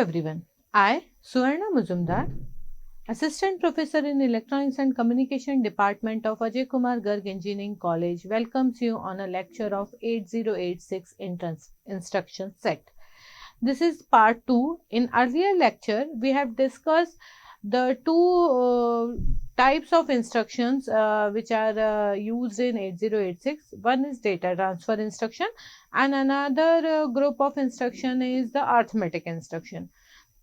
everyone. I, Suvarna Muzumdar, Assistant Professor in Electronics and Communication Department of Ajay Kumar Garg Engineering College, welcomes you on a lecture of 8086 instruction set. This is part 2. In earlier lecture, we have discussed the two types of instructions which are used in 8086. One is data transfer instruction and another group of instruction is the arithmetic instruction.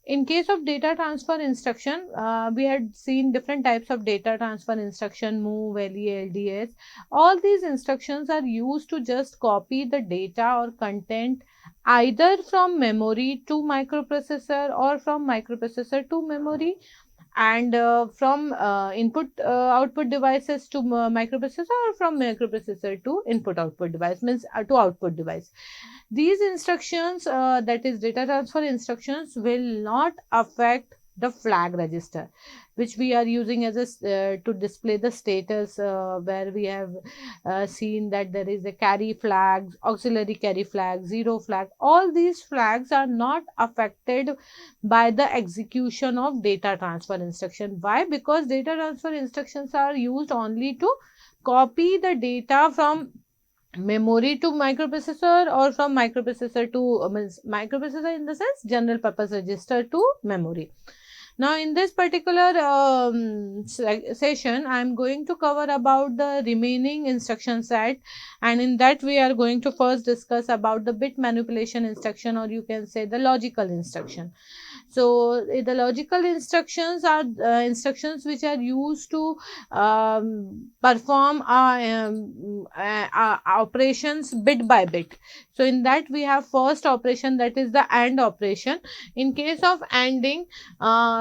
In case of data transfer instruction, we had seen different types of data transfer instruction, move, LE, LDS. All these instructions are used to just copy the data or content either from memory to microprocessor or from microprocessor to memory, and from input output devices to microprocessor, or from microprocessor to input output device, means to output device. These instructions, that is data transfer instructions, will not affect the flag register, which we are using as a to display the status, where we have seen that there is a carry flag, auxiliary carry flag, zero flag. All these flags are not affected by the execution of data transfer instruction. Why? Because data transfer instructions are used only to copy the data from memory to microprocessor, or from microprocessor to means microprocessor in the sense general purpose register to memory. Now in this particular session, I am going to cover about the remaining instruction set, and in that we are going to first discuss about the bit manipulation instruction, or you can say the logical instruction. So the logical instructions are instructions which are used to perform operations bit by bit. So in that we have first operation, that is the AND operation. In case of ANDing,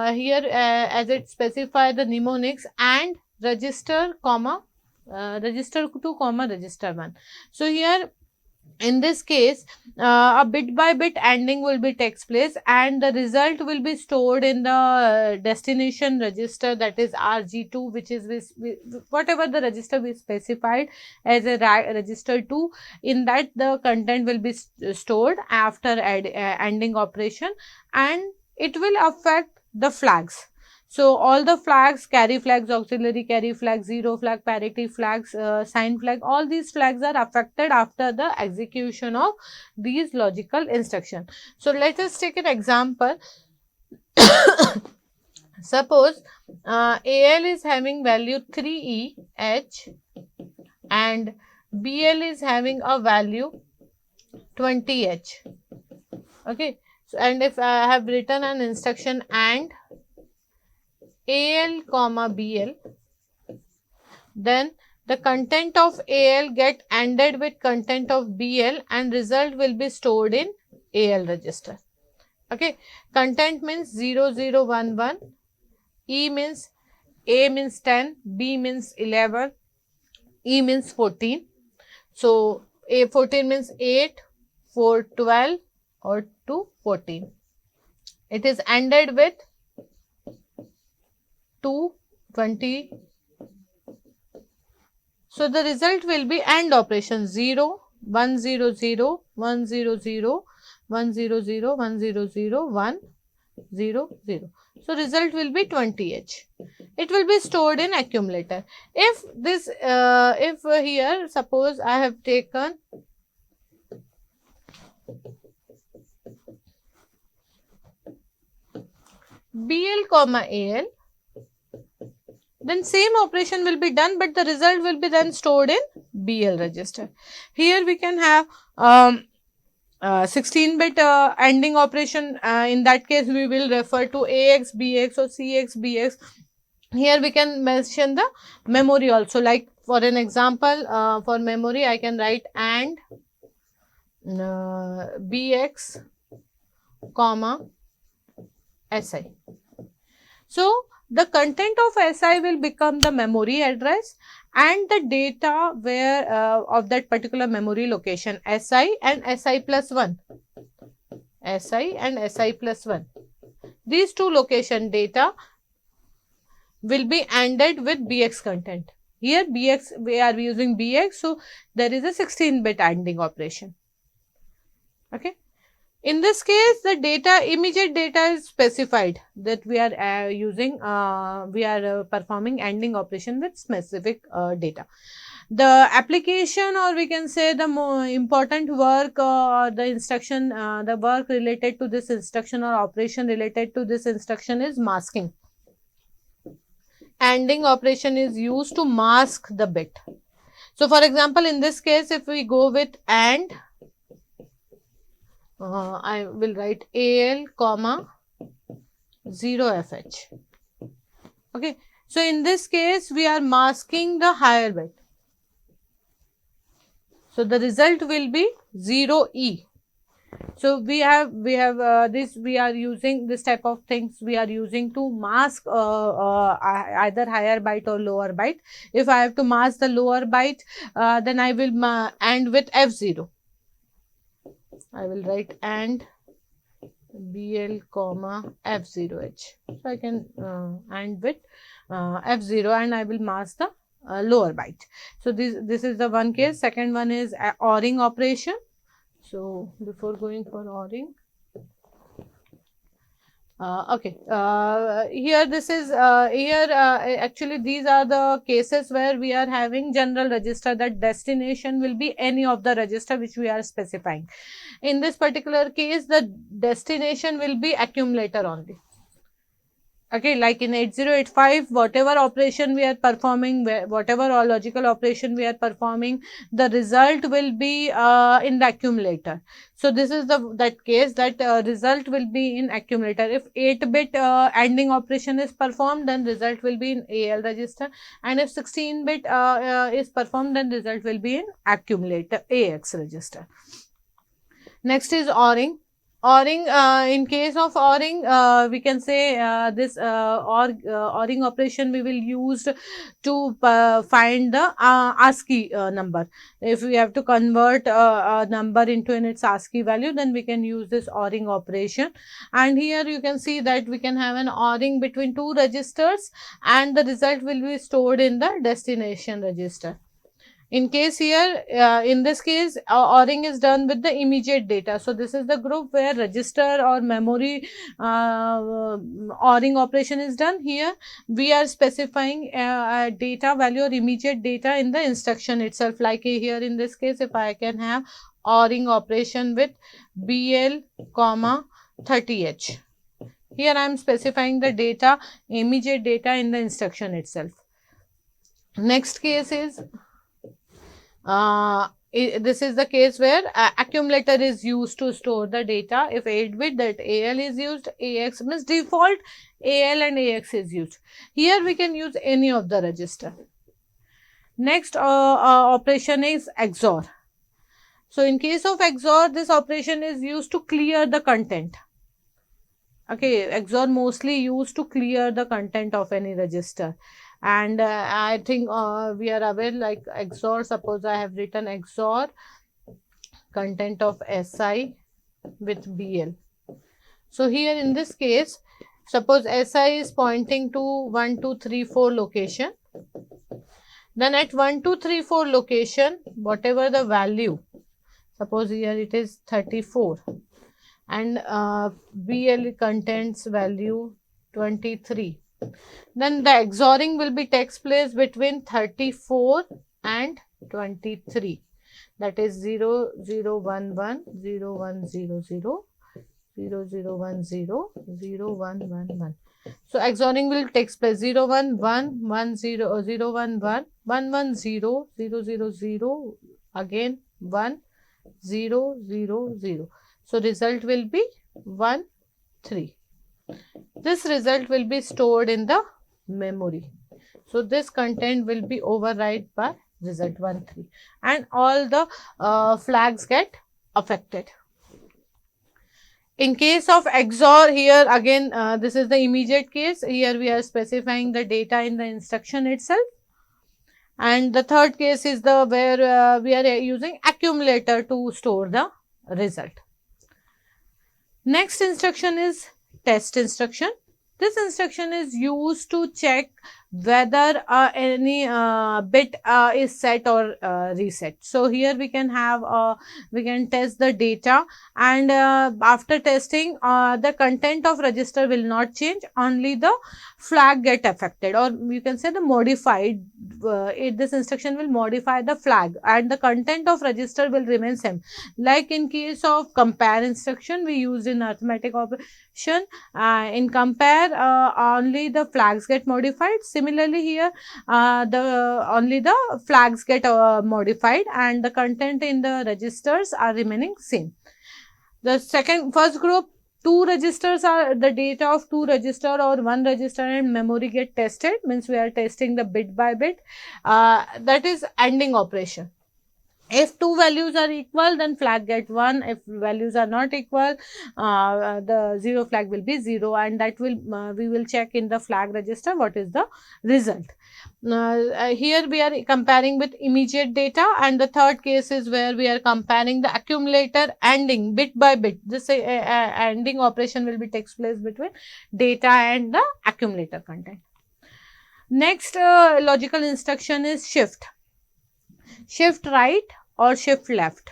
here as it specify the mnemonics AND register comma register 2 comma register 1. So here in this case, a bit by bit ANDing will be takes place, and the result will be stored in the destination register, that is RG2, which is whatever the register we specified as a register 2. In that the content will be stored after ANDing operation, and it will affect the flags. So all the flags, carry flags, auxiliary carry flags, zero flag, parity flags, sign flag, all these flags are affected after the execution of these logical instruction. So let us take an example. Suppose AL is having value 3EH and BL is having a value 20H. Okay. So, and if I have written an instruction AND AL comma BL, then the content of AL get ANDed with content of BL and result will be stored in AL register. Okay, content means 0011, E means A means 10, B means 11, E means 14. So A14 means 8, 4, 12 or 2, 14. It is ANDed with 2, 20. So the result will be AND operation 0, 1, 0, 0, 1, 0, 0, 1, 0, 0, 1, 0, 0, 1, 0, 0. So result will be 20H. It will be stored in accumulator. If this, if here suppose I have taken BL comma AL, then same operation will be done, but the result will be then stored in BL register. Here we can have 16-bit ANDing operation. In that case, we will refer to AX, BX or CX, BX. Here we can mention the memory also. Like for an example, for memory, I can write AND BX comma SI. So the content of SI will become the memory address and the data where of that particular memory location, SI and SI plus 1. SI and SI plus 1. These two location data will be ANDed with BX content. Here BX, we are using BX, so there is a 16-bit ANDing operation. Okay. In this case, the data, immediate data is specified that we are using, we are performing ANDing operation with specific data. The application, or we can say the more important work, or the instruction, the work related to this instruction or operation related to this instruction is masking. ANDing operation is used to mask the bit. So, for example, in this case, if we go with AND, I will write AL comma 0FH. Okay. So, in this case, we are masking the higher bit. So, the result will be 0E. So, we are using this type of things we are using to mask either higher byte or lower byte. If I have to mask the lower byte, then I will AND with F0. I will write AND BL comma F0H. So, I can AND with F0 and I will mask the lower byte. So, this is the one case. Second one is ORing operation. So, before going for ORing, here this is actually these are the cases where we are having general register, that destination will be any of the register which we are specifying. In this particular case, the destination will be accumulator only. Okay, like in 8085, whatever operation we are performing, whatever logical operation we are performing, the result will be in the accumulator. So, this is that case that result will be in accumulator. If 8-bit ANDing operation is performed, then result will be in AL register, and if 16-bit is performed, then result will be in accumulator AX register. Next is ORing. ORing, in case of ORing, we can say this ORing operation we will use to find the ASCII number. If we have to convert a number into its ASCII value, then we can use this ORing operation. And here you can see that we can have an ORing between two registers, and the result will be stored in the destination register. In case here, in this case, ORing is done with the immediate data. So, this is the group where register or memory ORing operation is done. Here, we are specifying data value or immediate data in the instruction itself. Like here in this case, if I can have ORing operation with BL comma 30H. Here, I am specifying the data, immediate data in the instruction itself. Next case is, this is the case where accumulator is used to store the data. If 8-bit, that AL is used, AX means default AL and AX is used. Here we can use any of the register. Next operation is XOR. So, in case of XOR, this operation is used to clear the content. Okay, XOR mostly used to clear the content of any register. And I think we are aware, like XOR, suppose I have written XOR content of SI with BL. So, here in this case, suppose SI is pointing to 1, 2, 3, 4 location. Then at 1, 2, 3, 4 location, whatever the value, suppose here it is 34 and BL contains value 23. Then the XORing will be takes place between 34 and 23. That is 0, 0, 1, 1, 0, 1, 0, 0, 0, 0, 1, 0, 0, 1, 1, 1. So, XORing will take place 0, 1, 1, 1, 0, 0, 1, 1, 1, 1, 0, 0, 0, 0, again 1, 0, 0, 0. So, result will be 1, 3. This result will be stored in the memory. So, this content will be override by result 1, 3, and all the flags get affected. In case of XOR, here again this is the immediate case. Here we are specifying the data in the instruction itself. And the third case is the where we are using accumulator to store the result. Next instruction is test instruction. This instruction is used to check whether any bit is set or reset. So here we can have we can test the data, and after testing the content of register will not change, only the flag get affected, or you can say the modified. This instruction will modify the flag and the content of register will remain same. Like in case of compare instruction we used in arithmetic operation, in compare only the flags get modified. Similarly here the only the flags get modified and the content in the registers are remaining same. The first group, two registers are the data of two register or one register and memory get tested, means we are testing the bit by bit. That is ANDing operation. If two values are equal, then flag get 1. If values are not equal, the 0 flag will be 0, and that will we will check in the flag register what is the result. Here we are comparing with immediate data, and the third case is where we are comparing the accumulator ANDing bit by bit. This ANDing operation will be takes place between data and the accumulator content. Next logical instruction is shift right or shift left.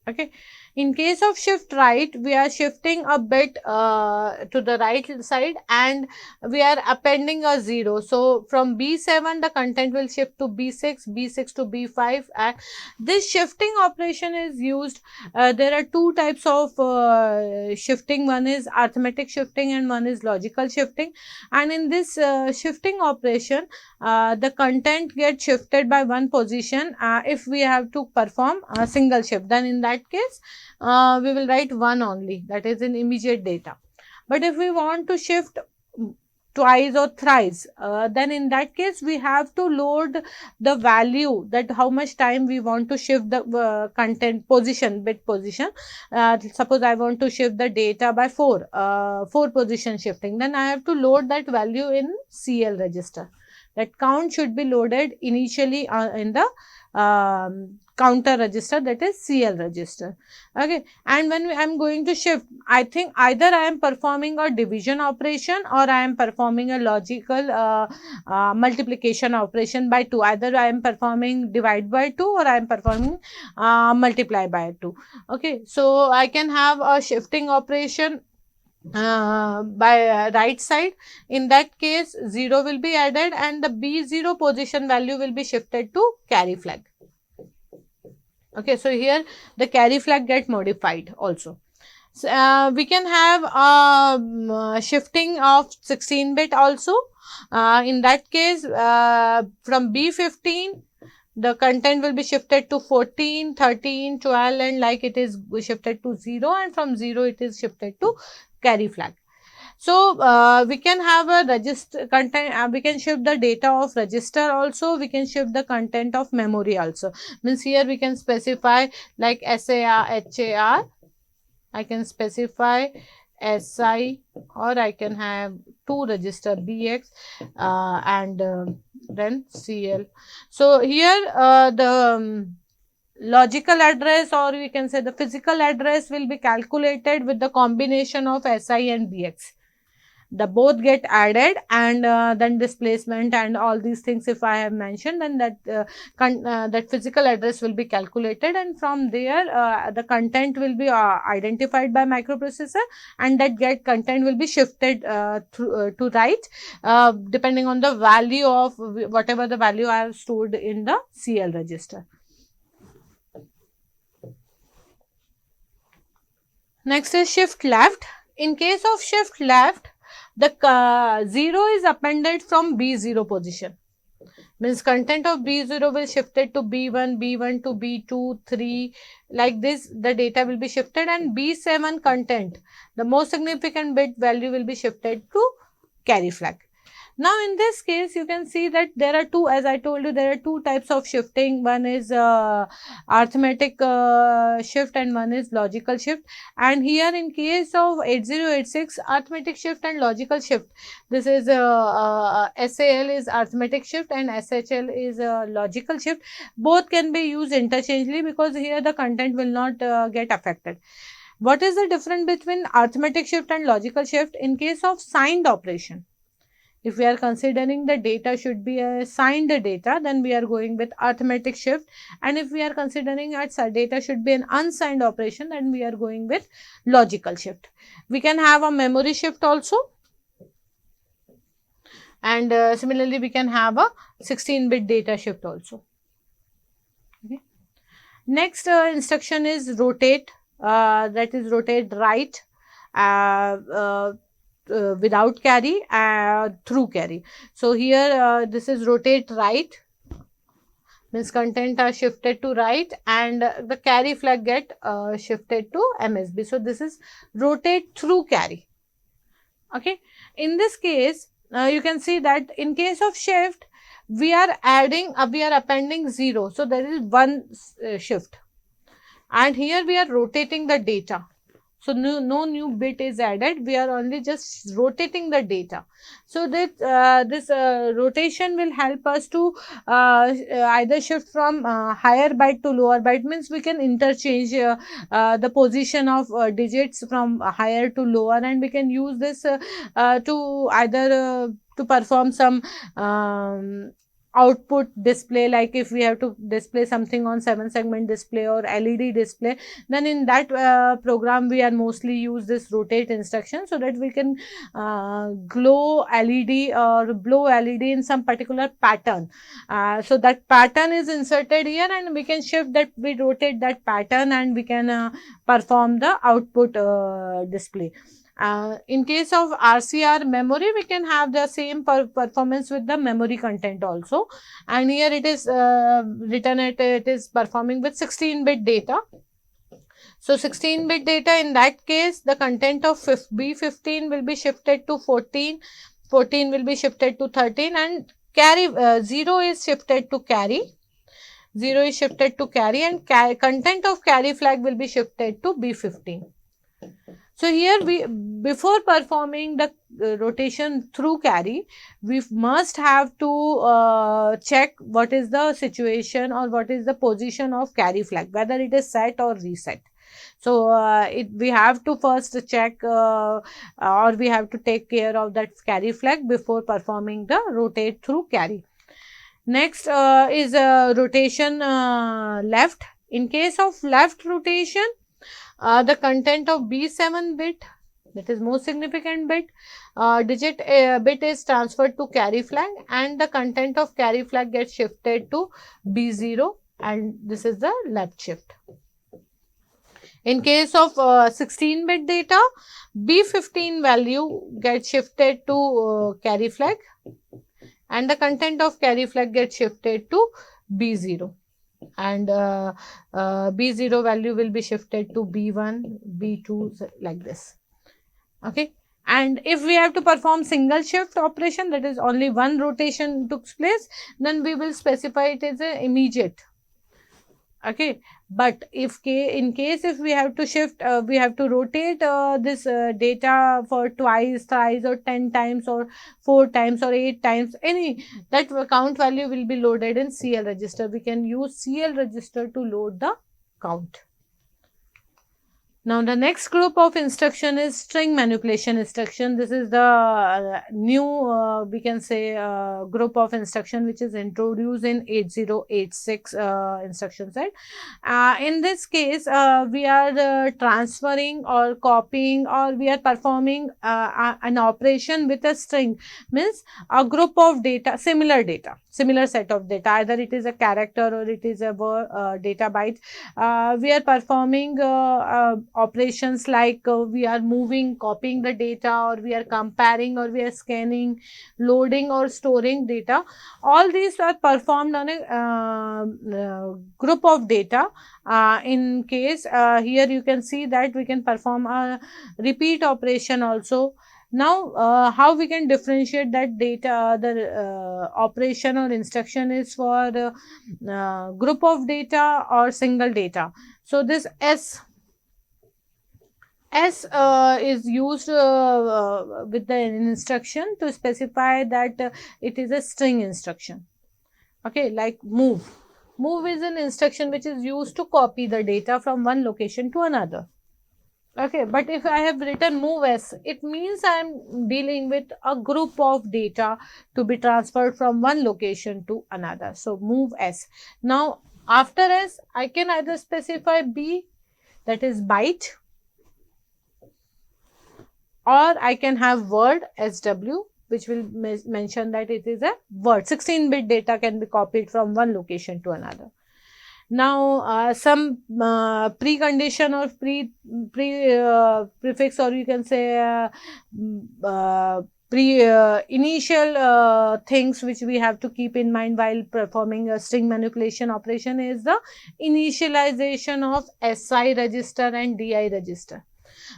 Okay, in case of shift right, we are shifting a bit to the right side and we are appending a 0. So from B7 the content will shift to B6, B6 to B5, and this shifting operation is used. There are two types of shifting. One is arithmetic shifting and one is logical shifting, and in this shifting operation the content gets shifted by one position if we have to perform a single shift. Then in that case we will write 1 only, that is in immediate data. But if we want to shift twice or thrice, then in that case we have to load the value, that how much time we want to shift the content position, bit position. Suppose I want to shift the data by 4 position shifting, then I have to load that value in CL register. That count should be loaded initially in the counter register, that is CL register. Okay, and when I am going to shift, I think either I am performing a division operation or I am performing a logical multiplication operation by 2. Either I am performing divide by 2 or I am performing multiply by 2. Okay, so I can have a shifting operation by right side. In that case 0 will be added and the B0 position value will be shifted to carry flag. Okay, so here the carry flag get modified also. So, we can have shifting of 16-bit also. In that case from B15 the content will be shifted to 14, 13, 12 and like it is shifted to 0, and from 0 it is shifted to carry flag. So we can have a register content, we can shift the data of register also, we can shift the content of memory also. Means here we can specify like SAR, HAR, I can specify SI, or I can have 2 register BX and then CL. So here the logical address, or we can say the physical address, will be calculated with the combination of SI and BX. The both get added and then displacement and all these things if I have mentioned, then that that physical address will be calculated, and from there the content will be identified by microprocessor, and that get content will be shifted to right depending on the value of whatever the value I have stored in the CL register. Next is shift left. In case of shift left, the 0 is appended from B0 position. Means content of B0 will shifted to B1, B1 to B2, 3, like this the data will be shifted, and B7 content, the most significant bit value will be shifted to carry flag. Now in this case you can see that there are two, as I told you, there are two types of shifting. One is arithmetic shift and one is logical shift. And here in case of 8086, arithmetic shift and logical shift, this is SAL is arithmetic shift and SHL is logical shift. Both can be used interchangeably because here the content will not get affected. What is the difference between arithmetic shift and logical shift? In case of signed operation, If we are considering the data should be a signed data, then we are going with arithmetic shift, and if we are considering that data should be an unsigned operation, then we are going with logical shift. We can have a memory shift also, and similarly we can have a 16-bit data shift also. Okay. Next instruction is rotate, that is rotate right without carry, through carry. So here this is rotate right, means content are shifted to right, and the carry flag get shifted to MSB. So this is rotate through carry. Okay. In this case, you can see that in case of shift, we are appending 0. So there is one shift, and here we are rotating the data. So no new bit is added. We are only just rotating the data. So that this rotation will help us to either shift from higher byte to lower byte, means we can interchange the position of digits from higher to lower, and we can use this to either to perform some output display, like if we have to display something on 7-segment display or LED display, then in that program we are mostly use this rotate instruction, so that we can glow LED or blow LED in some particular pattern. So that pattern is inserted here, and we can shift that, we rotate that pattern, and we can perform the output display. In case of RCR memory, we can have the same performance with the memory content also, and here it is written it is performing with 16-bit data. So 16-bit data, in that case the content of B15 will be shifted to 14, 14 will be shifted to 13, and carry 0 is shifted to carry. 0 is shifted to carry, and content of carry flag will be shifted to B15. So here before performing the rotation through carry, we must have to check what is the situation or what is the position of carry flag, whether it is set or reset. So we have to first check or we have to take care of that carry flag before performing the rotate through carry. Next is rotation left. In case of left rotation, the content of B7 bit, that is most significant bit, digit bit is transferred to carry flag, and the content of carry flag gets shifted to B0, and this is the left shift. In case of 16-bit data, B15 value gets shifted to carry flag, and the content of carry flag gets shifted to B0. And B0 value will be shifted to B1, B2, like this. Okay. And if we have to perform single shift operation, that is only one rotation took place, then we will specify it as a immediate. Okay. But if in case if we have to shift, we have to rotate this data for twice, thrice, or 10 times, or 4 times, or 8 times, any, that count value will be loaded in CL register. We can use CL register to load the count. Now the next group of instruction is string manipulation instruction. This is the new we can say group of instruction which is introduced in 8086 instruction set. In this case we are transferring or copying, or we are performing an operation with a string, means a group of data, similar set of data, either it is a character or it is a data byte. We are performing operations like we are moving, copying the data, or we are comparing, or we are scanning, loading or storing data. All these are performed on a group of data. In case here you can see that we can perform a repeat operation also. Now how we can differentiate that data, the operation or instruction is for group of data or single data. So this S is used with the instruction to specify that it is a string instruction. Okay, like move. Move is an instruction which is used to copy the data from one location to another. Okay, but if I have written move S, it means I am dealing with a group of data to be transferred from one location to another. So move S. Now after S, I can either specify B, that is byte, or I can have word SW, which will mention that it is a word. 16-bit data can be copied from one location to another. Now, some precondition or prefix, or you can say initial things which we have to keep in mind while performing a string manipulation operation is the initialization of SI register and DI register,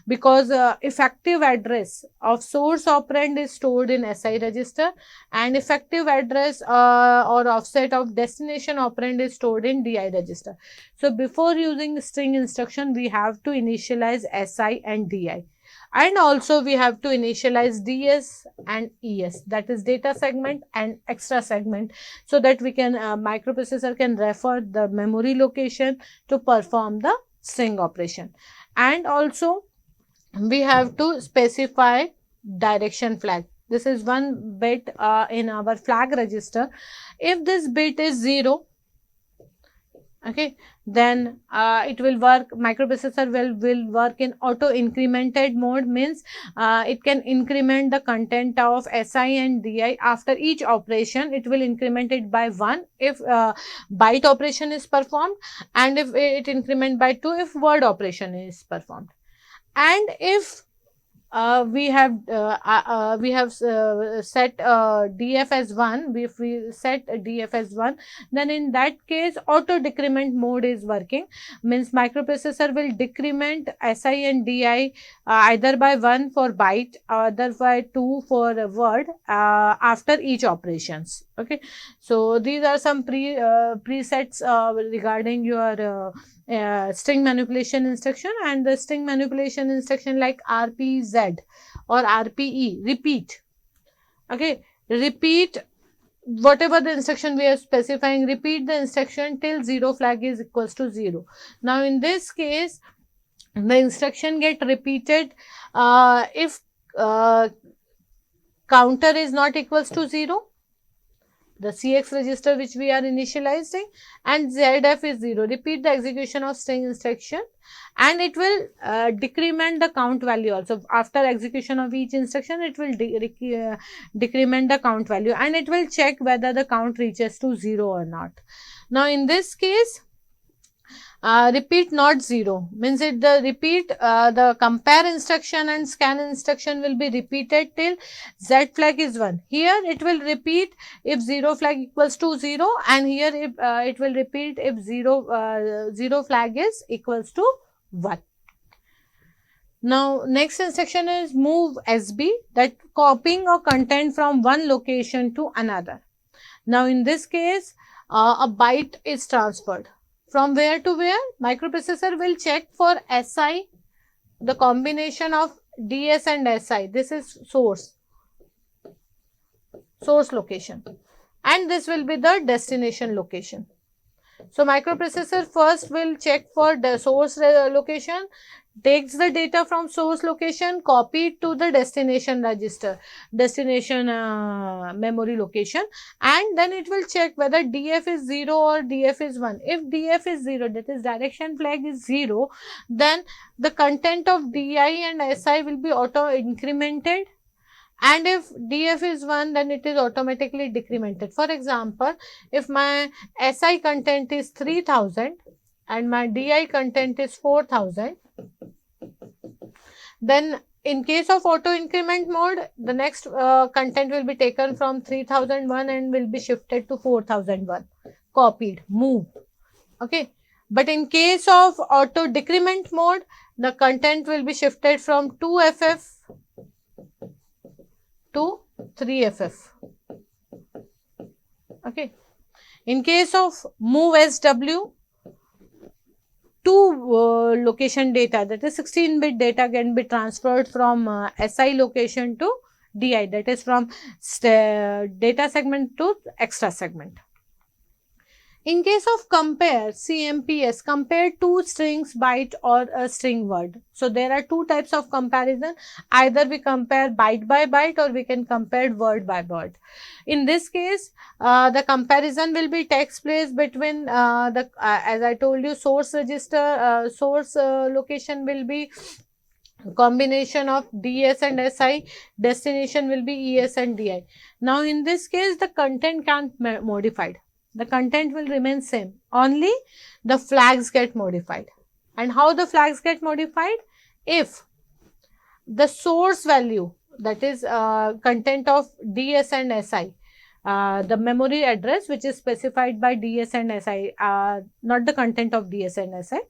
because effective address of source operand is stored in SI register and effective address or offset of destination operand is stored in DI register. So before using string instruction, we have to initialize SI and DI. And also we have to initialize DS and ES, that is data segment and extra segment, so that we can microprocessor can refer the memory location to perform the string operation. And also we have to specify direction flag. This is one bit in our flag register. If this bit is 0, okay, then it will work, microprocessor will work in auto incremented mode, means it can increment the content of SI and DI after each operation. It will increment it by 1 if byte operation is performed, and if it increment by 2 if word operation is performed. And if we have set DF as 1, if we set DF as 1, then in that case auto decrement mode is working, means microprocessor will decrement SI and DI either by 1 for byte, other by 2 for word after each operations. Okay, so these are some presets regarding your string manipulation instruction. And the string manipulation instruction like RPZ or RPE, repeat. Okay, repeat whatever the instruction we are specifying, repeat the instruction till 0 flag is equals to 0. Now in this case, the instruction get repeated if counter is not equals to 0, the CX register which we are initializing, and ZF is 0. Repeat the execution of string instruction and it will decrement the count value also. After execution of each instruction, it will decrement the count value and it will check whether the count reaches to 0 or not. Now in this case, repeat not 0 means it the repeat the compare instruction and scan instruction will be repeated till Z flag is 1. Here it will repeat if 0 flag equals to 0, and here if it will repeat if 0 flag is equals to 1. Now next instruction is move SB, that copying a content from one location to another. Now in this case a byte is transferred. From where to where? Microprocessor will check for SI, the combination of DS and SI. This is source location, and this will be the destination location. So microprocessor first will check for the source location, takes the data from source location, copy it to the destination register, destination memory location, and then it will check whether DF is 0 or DF is 1. If DF is 0, that is direction flag is 0, then the content of DI and SI will be auto incremented, and if DF is 1, then it is automatically decremented. For example, if my SI content is 3000 and my DI content is 4000, then in case of auto increment mode, the next content will be taken from 3001 and will be shifted to 4001, copied, move. Okay, but in case of auto decrement mode, the content will be shifted from 2FF to 3FF. Okay, in case of move SW, two location data, that is 16-bit data, can be transferred from SI location to DI, that is from data segment to extra segment. In case of compare, CMPS, compare two strings byte or a string word. So there are two types of comparison. Either we compare byte by byte or we can compare word by word. In this case, the comparison will be takes place between as I told you, source register, source location will be combination of DS and SI, destination will be ES and DI. Now in this case, the content can't modified. The content will remain same, only the flags get modified. And how the flags get modified? If the source value, that is content of DS and SI, the memory address which is specified by DS and SI, not the content of DS and SI,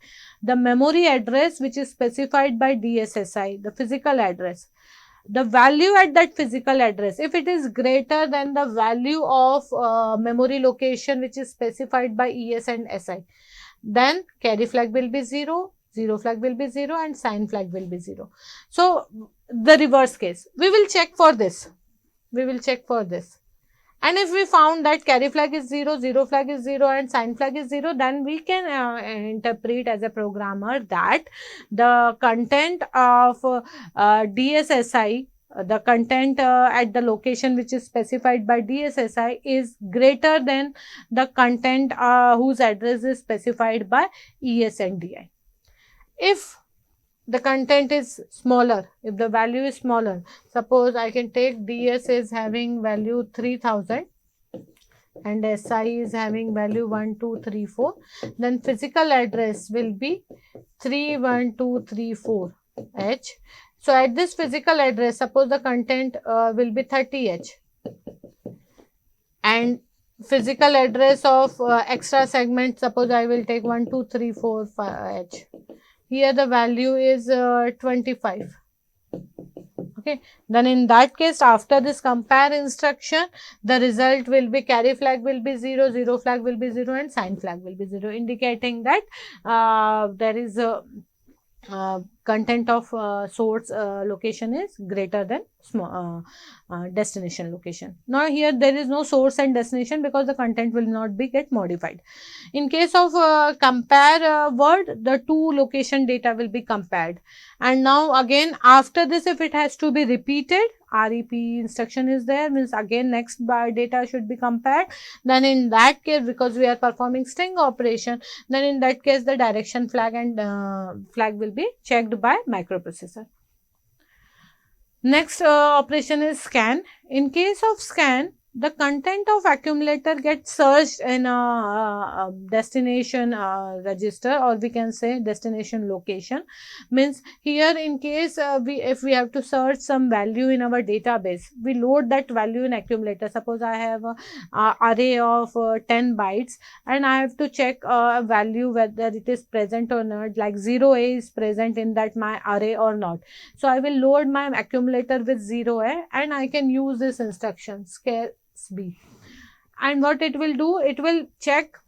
the memory address which is specified by DSSI, the physical address, the value at that physical address, if it is greater than the value of memory location which is specified by ES and SI, then carry flag will be 0, zero flag will be 0 and sign flag will be 0. So the reverse case, we will check for this. We will check for this. And if we found that carry flag is 0, zero flag is 0 and sign flag is 0, then we can interpret as a programmer that the content of DSSI, the content at the location which is specified by DSSI is greater than the content whose address is specified by ES and DI. If the content is smaller, if the value is smaller, suppose I can take DS is having value 3000 and SI is having value 1234, then physical address will be 31234H. So at this physical address, suppose the content will be 30H and physical address of extra segment, suppose I will take 12345H. Here the value is 25. Okay, then in that case, after this compare instruction, the result will be carry flag will be 0, zero flag will be 0 and sign flag will be 0, indicating that there is a content of source location is greater than destination location. Now here there is no source and destination because the content will not be get modified. In case of compare word, the two location data will be compared. And now again after this, if it has to be repeated, REP instruction is there, means again next data should be compared. Then in that case, because we are performing string operation, then in that case the direction flag and flag will be checked by microprocessor. Next operation is scan. In case of scan, the content of accumulator gets searched in a destination register, or we can say destination location. Means here in case if we have to search some value in our database, we load that value in accumulator. Suppose I have a array of 10 bytes and I have to check a value whether it is present or not, like 0A is present in that my array or not. So I will load my accumulator with 0A and I can use this instruction scarce B, and what it will do, it will check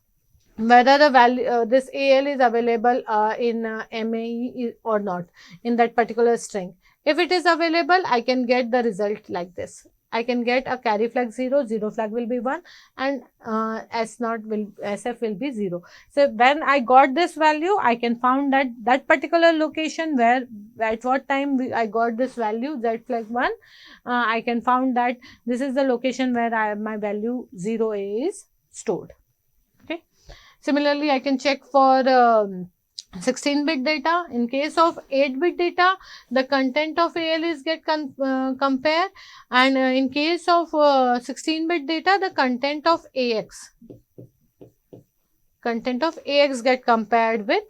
whether the value this AL is available in MAE or not in that particular string. If it is available, I can get the result like this. I can get a carry flag 0, zero flag will be 1 and SF will be 0. So when I got this value, I can found that particular location where at what time I got this value Z flag 1, I can found that this is the location where my value 0A is stored. Okay. Similarly, I can check for 16-bit data. In case of 8-bit data, the content of AL is get compared, and in case of 16-bit data, the content of AX get compared with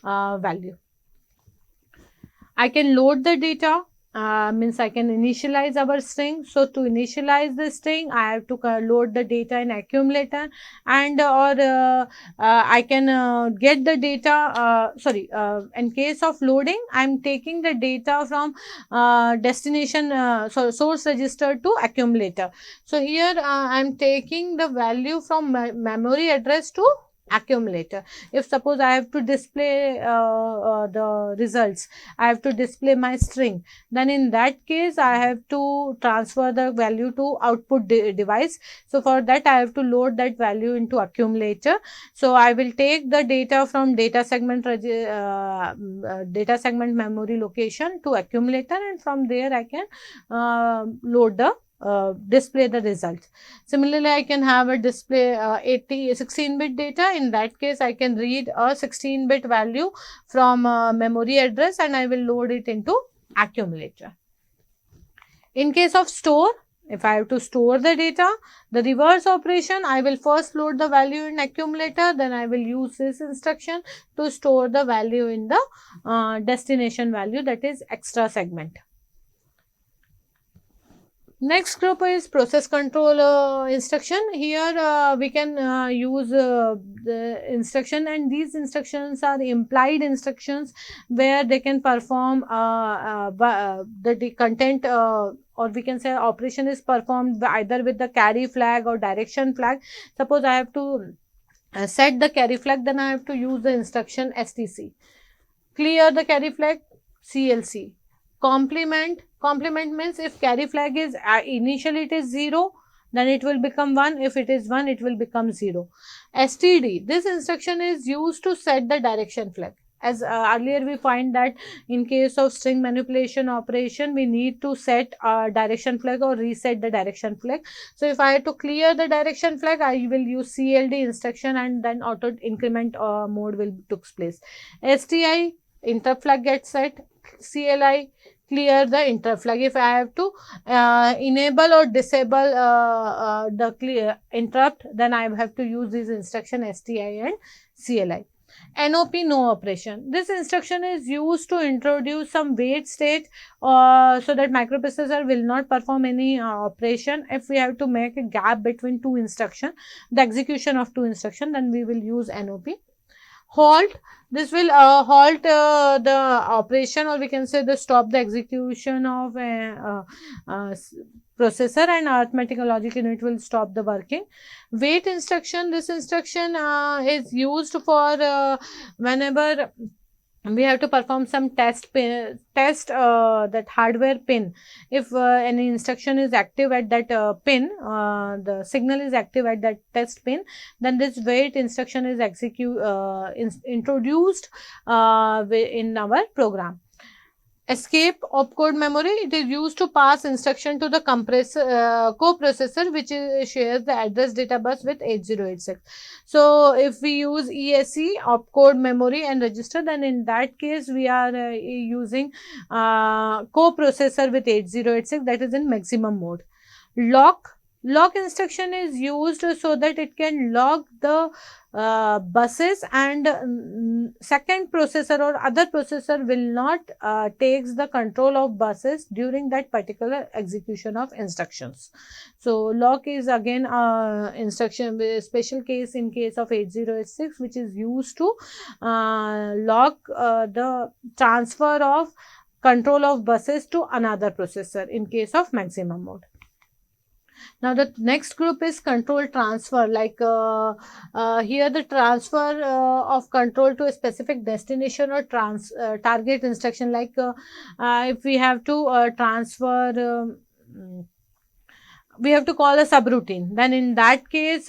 value. I can load the data. Means I can initialize our string. So to initialize the string, I have to load the data in accumulator, and I can get the data. In case of loading, I am taking the data from destination source register to accumulator. So here I am taking the value from memory address to accumulator. If suppose I have to display the results, I have to display my string, then in that case I have to transfer the value to output device. So for that I have to load that value into accumulator. So I will take the data from data segment memory location to accumulator, and from there I can load the display the result. Similarly, I can have a display 16-bit data. In that case, I can read a 16-bit value from memory address and I will load it into accumulator. In case of store, if I have to store the data, the reverse operation, I will first load the value in accumulator, then I will use this instruction to store the value in the destination value, that is extra segment. Next group is process control instruction. Here we can use the instruction, and these instructions are implied instructions where they can perform the content or we can say operation is performed either with the carry flag or direction flag. Suppose I have to set the carry flag, then I have to use the instruction stc. Clear the carry flag, clc. Complement means if carry flag is initially it is 0, then it will become 1. If it is 1, it will become 0. std, this instruction is used to set the direction flag. As earlier we find that in case of string manipulation operation, we need to set a direction flag or reset the direction flag. So if I have to clear the direction flag, I will use cld instruction, and then auto increment mode will took place. sti, interrupt flag gets set. CLI, clear the interrupt flag. If I have to enable or disable the clear interrupt, then I have to use this instruction STI and CLI. NOP, no operation. This instruction is used to introduce some wait state so that microprocessor will not perform any operation. If we have to make a gap between two instructions, the execution of two instructions, then we will use NOP. Halt, this will halt the operation, or we can say the stop the execution of a processor, and arithmetic and logic unit will stop the working. Wait instruction, this instruction is used for whenever we have to perform some test that hardware pin. If any instruction is active at that pin, the signal is active at that test pin, then this wait instruction is introduced in our program. Escape opcode memory, it is used to pass instruction to the coprocessor which shares the address data bus with 8086. So if we use ESC, opcode memory and register, then in that case we are using coprocessor with 8086, that is in maximum mode. Lock instruction is used so that it can lock the buses, and second processor or other processor will not takes the control of buses during that particular execution of instructions. So lock is again instruction special case in case of 8086, which is used to lock the transfer of control of buses to another processor in case of maximum mode. Now the next group is control transfer, like here the transfer of control to a specific destination or target instruction, like if we have to transfer we have to call a subroutine, then in that case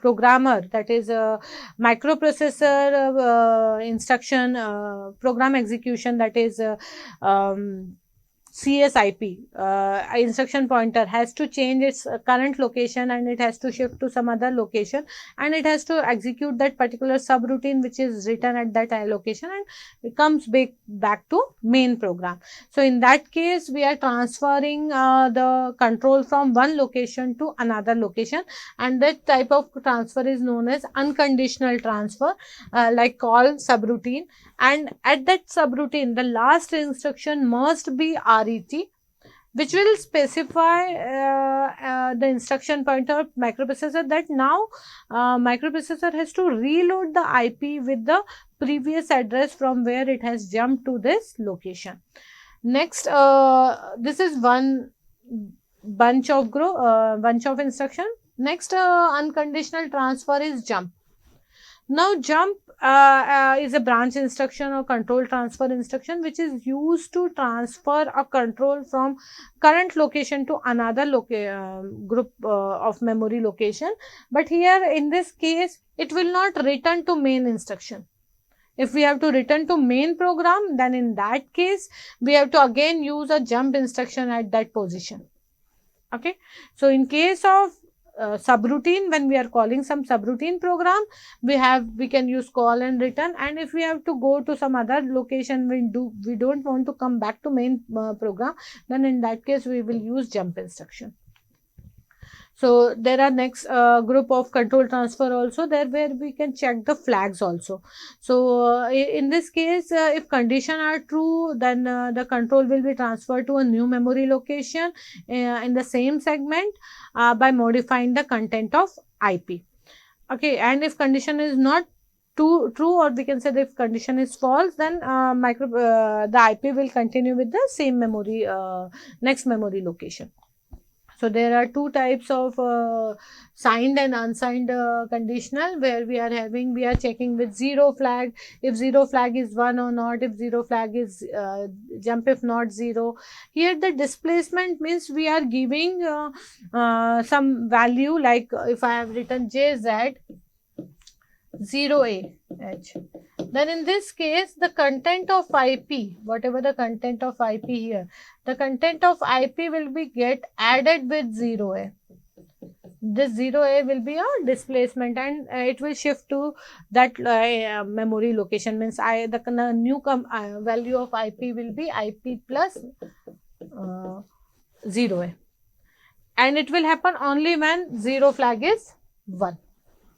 programmer, that is a microprocessor instruction program execution, that is CSIP instruction pointer has to change its current location, and it has to shift to some other location, and it has to execute that particular subroutine which is written at that location, and it comes back to main program. So in that case we are transferring the control from one location to another location, and that type of transfer is known as unconditional transfer, like call subroutine. And at that subroutine, the last instruction must be RET, which will specify the instruction pointer of microprocessor, that now microprocessor has to reload the IP with the previous address from where it has jumped to this location. Next, this is one bunch of instruction. Next unconditional transfer is jump. Now jump is a branch instruction or control transfer instruction which is used to transfer a control from current location to another group of memory location. But here in this case it will not return to main instruction. If we have to return to main program, then in that case we have to again use a jump instruction at that position. Okay, so in case of subroutine, when we are calling some subroutine program, we can use call and return, and if we have to go to some other location, we don't want to come back to main program, then in that case we will use jump instruction. So there are next group of control transfer also there, where we can check the flags also. So in this case, if condition are true, then the control will be transferred to a new memory location in the same segment by modifying the content of IP. Okay, and if condition is not true, or we can say that if condition is false, then the IP will continue with the same memory next memory location. So there are two types of signed and unsigned conditional, where we are checking with zero flag, if zero flag is 1 or not, if zero flag is jump, if not 0. Here the displacement means we are giving some value, like if I have written JZ 0AH, then in this case the content of IP, whatever the content of IP here, the content of IP will be get added with 0A. This 0A will be a displacement, and it will shift to that memory location, means the new value of IP will be IP plus 0A, and it will happen only when zero flag is 1.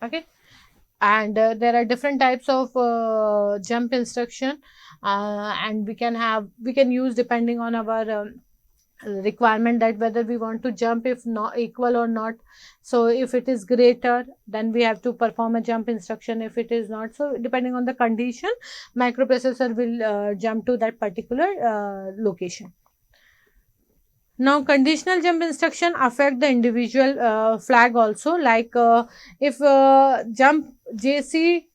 Okay, and there are different types of jump instruction, and we can use depending on our requirement, that whether we want to jump if not equal or not. So if it is greater, then we have to perform a jump instruction. If it is not, so depending on the condition, microprocessor will jump to that particular location. Now conditional jump instruction affect the individual flag also, like if jump JC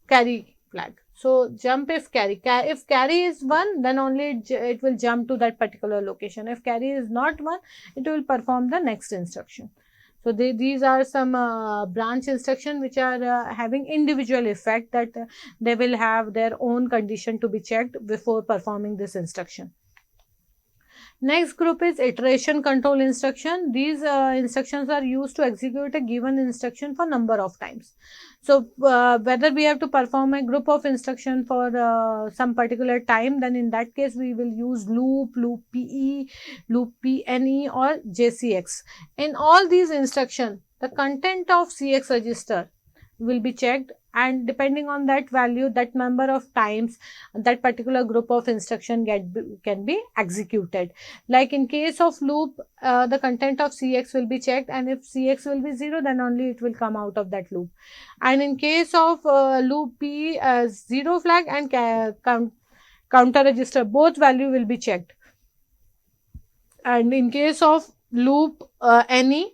carry flag. So jump if carry is 1, then only it will jump to that particular location. If carry is not 1, it will perform the next instruction. So these are some branch instruction which are having individual effect, that they will have their own condition to be checked before performing this instruction. Next group is iteration control instruction. These instructions are used to execute a given instruction for number of times. So whether we have to perform a group of instruction for some particular time, then in that case we will use loop, loop PE, loop PNE or JCX. In all these instructions, the content of CX register will be checked, and depending on that value, that number of times that particular group of instruction can be executed. Like in case of loop, the content of CX will be checked, and if CX will be 0, then only it will come out of that loop. And in case of loop P, zero flag and counter register, both value will be checked. And in case of loop any,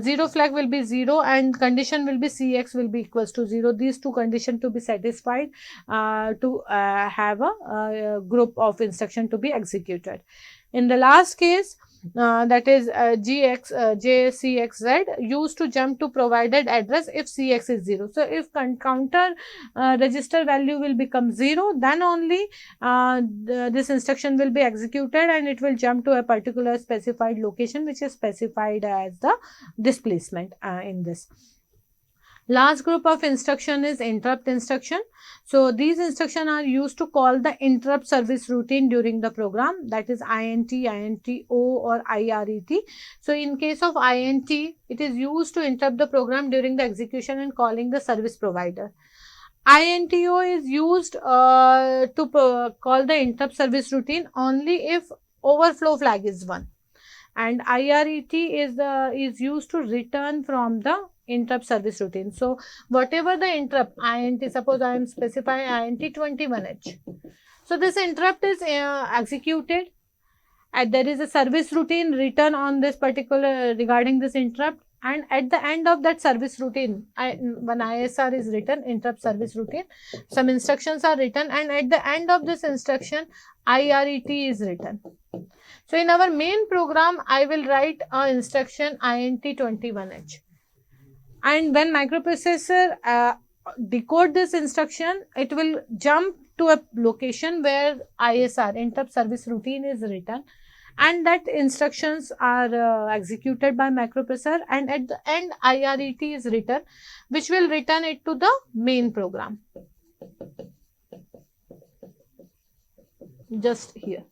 zero flag will be 0 and condition will be CX will be equals to 0. These two conditions to be satisfied to have a group of instruction to be executed. In the last case, that is JCXZ, used to jump to provided address if CX is 0. So if counter register value will become 0, then only this instruction will be executed, and it will jump to a particular specified location which is specified as the displacement in this. Last group of instruction is interrupt instruction. So these instructions are used to call the interrupt service routine during the program, that is INT, INTO or IRET. So in case of INT, it is used to interrupt the program during the execution and calling the service provider. INTO is used to call the interrupt service routine only if overflow flag is 1. And IRET is used to return from the interrupt service routine. So whatever the interrupt INT, suppose I am specifying INT 21H. So this interrupt is executed, and there is a service routine written on this particular regarding this interrupt, and at the end of that service routine, when ISR is written, interrupt service routine, some instructions are written, and at the end of this instruction, IRET is written. So in our main program, I will write a instruction INT21H, and when microprocessor decode this instruction, it will jump to a location where ISR, interrupt service routine, is written, and that instructions are executed by microprocessor, and at the end IRET is written, which will return it to the main program. Just here,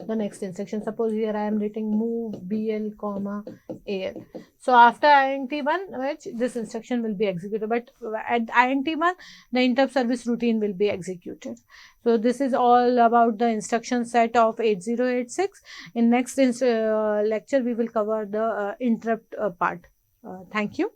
the next instruction, suppose here I am writing move BL comma AL. So after INT1, which this instruction will be executed, but at INT1 the interrupt service routine will be executed. So this is all about the instruction set of 8086. In next lecture we will cover the interrupt part. Thank you.